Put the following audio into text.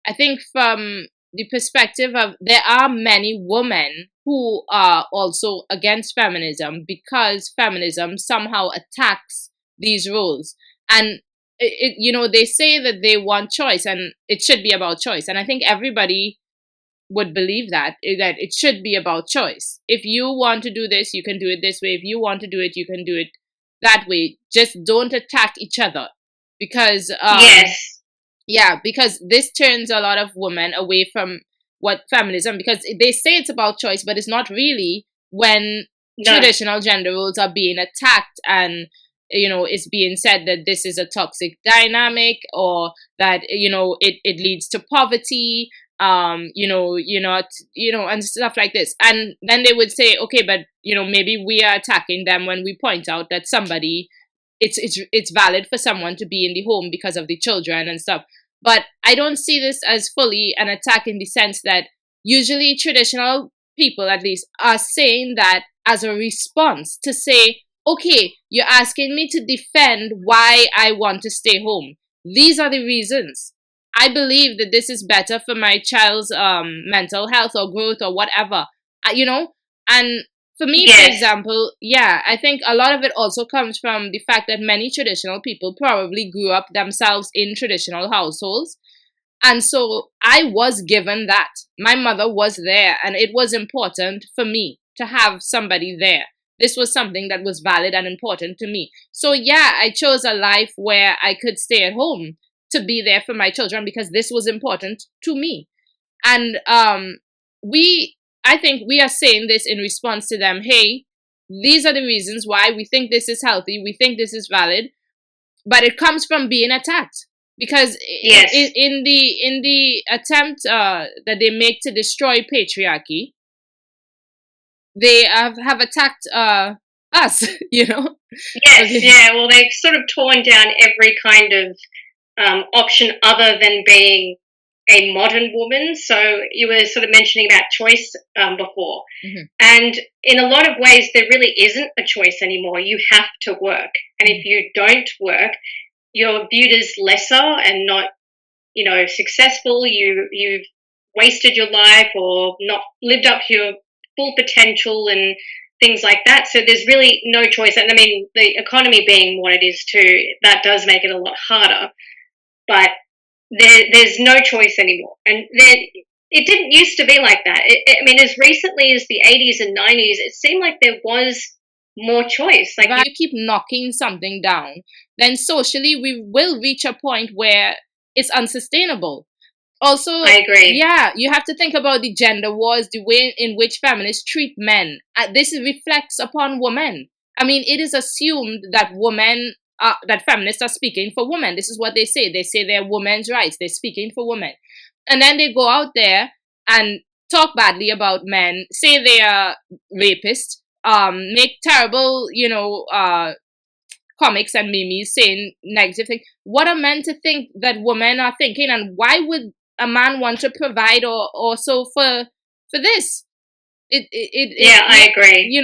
I think from the perspective of, there are many women who are also against feminism because feminism somehow attacks these roles. And they say that they want choice and it should be about choice. And I think everybody would believe that it should be about choice. If you want to do this, you can do it this way. If you want to do it, you can do it that way. Just don't attack each other, because Yes. yeah, because this turns a lot of women away from what feminism, because they say it's about choice, but it's not really, when No. traditional gender roles are being attacked, and it's being said that this is a toxic dynamic, or that it leads to poverty, and stuff like this. And then they would say, okay, but maybe we are attacking them when we point out that somebody, it's valid for someone to be in the home because of the children and stuff. But I don't see this as fully an attack, in the sense that usually traditional people, at least, are saying that as a response to say, okay, you're asking me to defend why I want to stay home. These are the reasons. I believe that this is better for my child's mental health or growth or whatever, and for me, Yes. for example, yeah, I think a lot of it also comes from the fact that many traditional people probably grew up themselves in traditional households. And so I was given that. My mother was there, and it was important for me to have somebody there. This was something that was valid and important to me. So yeah, I chose a life where I could stay at home to be there for my children, because this was important to me. And I think we are saying this in response to them. Hey, these are the reasons why we think this is healthy. We think this is valid, but it comes from being attacked, because Yes. in the attempt that they make to destroy patriarchy, they have attacked us. Yes. Okay. Yeah. Well, they've sort of torn down every kind of option other than being a modern woman. So you were sort of mentioning about choice before. Mm-hmm. And in a lot of ways, there really isn't a choice anymore. You have to work. And if you don't work, you're viewed as lesser and not, successful. You've wasted your life or not lived up to your full potential and things like that. So there's really no choice. And I mean, the economy being what it is too, that does make it a lot harder. But there's no choice anymore. And it didn't used to be like that. I mean, as recently as the 80s and 90s, it seemed like there was more choice. Like, if you keep knocking something down, then socially we will reach a point where it's unsustainable. Also, I agree. Yeah, you have to think about the gender wars, the way in which feminists treat men. This reflects upon women. I mean, it is assumed that that feminists are speaking for women. This is what they say. They say they're women's rights. They're speaking for women. And then they go out there and talk badly about men, say they are rapists, make terrible, comics and memes saying negative things. What are men to think that women are thinking? And why would a man want to provide or so for this? I agree.